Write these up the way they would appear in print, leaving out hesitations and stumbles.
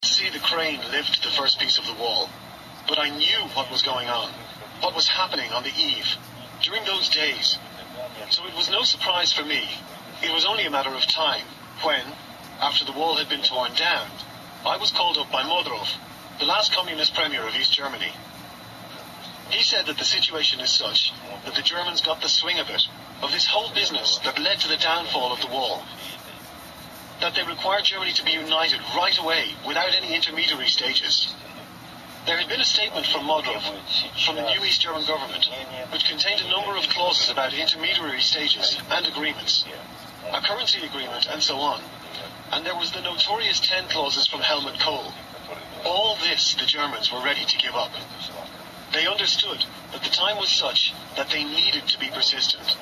see the crane lift the first piece of the wall, but I knew what was going on, what was happening on the eve, during those days. So it was no surprise for me. It was only a matter of time when, after the wall had been torn down, I was called up by Modrov, the last communist premier of East Germany. He said that the situation is such that the Germans got the swing of it, of this whole business that led to the downfall of the wall. That they required Germany to be united right away, without any intermediary stages. There had been a statement from Modrov, from the new East German government, which contained a number of clauses about intermediary stages and agreements, a currency agreement and so on, and there was the notorious 10 clauses from Helmut Kohl. All this the Germans were ready to give up. They understood that the time was such that they needed to be persistent.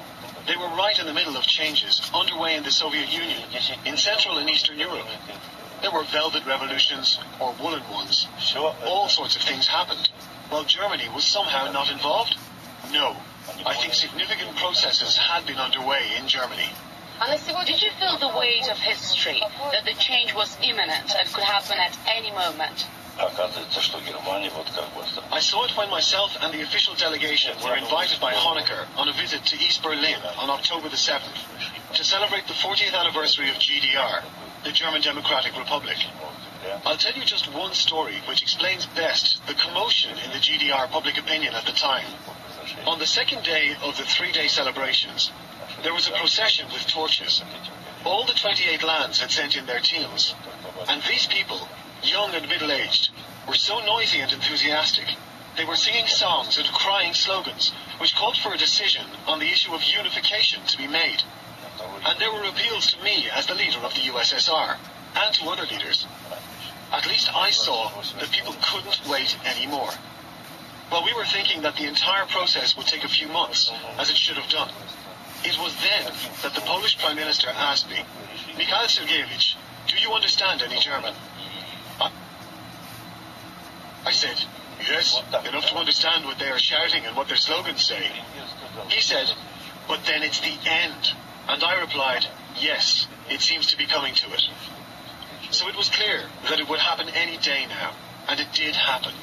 They were right in the middle of changes underway in the Soviet Union, in Central and Eastern Europe. There were velvet revolutions, or woolen ones. All sorts of things happened, while Germany was somehow not involved? No. I think significant processes had been underway in Germany. Did you feel the weight of history, that the change was imminent and could happen at any moment? I saw it when myself and the official delegation were invited by Honecker on a visit to East Berlin on October the 7th to celebrate the 40th anniversary of GDR, the German Democratic Republic. I'll tell you just one story which explains best the commotion in the GDR public opinion at the time. On the second day of the 3-day celebrations, there was a procession with torches. All the 28 lands had sent in their teams, and these people, young and middle-aged, were so noisy and enthusiastic. They were singing songs and crying slogans, which called for a decision on the issue of unification to be made. And there were appeals to me as the leader of the USSR, and to other leaders. At least I saw that people couldn't wait anymore. Well, we were thinking that the entire process would take a few months, as it should have done. It was then that the Polish Prime Minister asked me, "Mikhail Sergeyevich, do you understand any German?" I said, "Yes, enough to understand what they are shouting and what their slogans say." He said, "But then it's the end." And I replied, "Yes, it seems to be coming to it." So it was clear that it would happen any day now, and it did happen.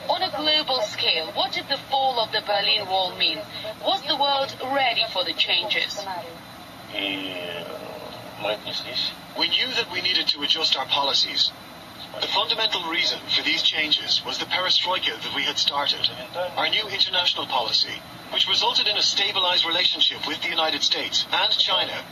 On a global scale, what did the fall of the Berlin Wall mean? Was the world ready for the changes? We knew that we needed to adjust our policies. The fundamental reason for these changes was the perestroika that we had started, our new international policy, which resulted in a stabilized relationship with the United States and China